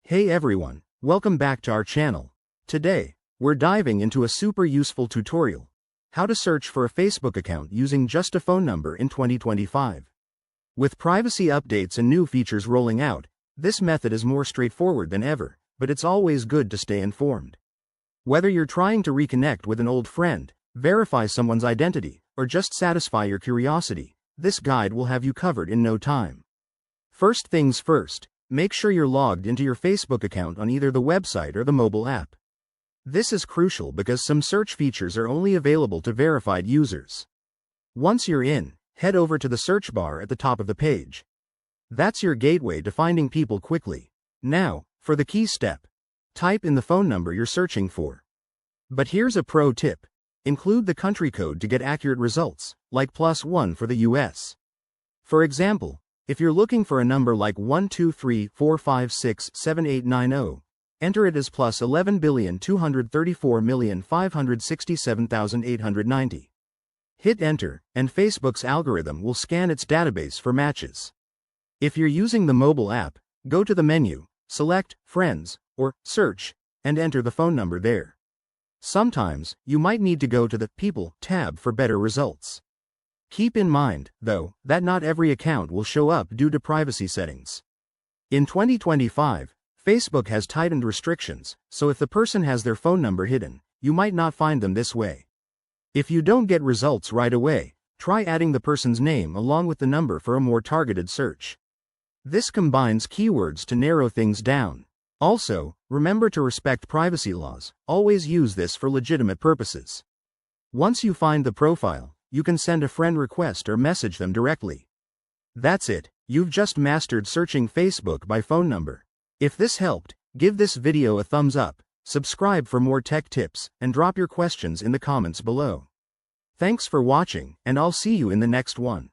Hey everyone, welcome back to our channel. Today, we're diving into a super useful tutorial: how to search for a Facebook account using just a phone number in 2025. With privacy updates and new features rolling out, this method is more straightforward than ever, but it's always good to stay informed. Whether you're trying to reconnect with an old friend, verify someone's identity, or just satisfy your curiosity, this guide will have you covered in no time. First things first, make sure you're logged into your Facebook account on either the website or the mobile app. This is crucial because some search features are only available to verified users. Once you're in, head over to the search bar at the top of the page. That's your gateway to finding people quickly. Now, for the key step. Type in the phone number you're searching for. But here's a pro tip: include the country code to get accurate results, like +1 for the US. For example, if you're looking for a number like 12345678890, enter it as +11,234,567,890. Hit enter, and Facebook's algorithm will scan its database for matches. If you're using the mobile app, go to the menu, select Friends, or Search, and enter the phone number there. Sometimes, you might need to go to the People tab for better results. Keep in mind, though, that not every account will show up due to privacy settings. In 2025, Facebook has tightened restrictions, so if the person has their phone number hidden, you might not find them this way. If you don't get results right away, try adding the person's name along with the number for a more targeted search. This combines keywords to narrow things down. Also, remember to respect privacy laws. Always use this for legitimate purposes. Once you find the profile, you can send a friend request or message them directly. That's it, you've just mastered searching Facebook by phone number. If this helped, give this video a thumbs up, subscribe for more tech tips, and drop your questions in the comments below. Thanks for watching, and I'll see you in the next one.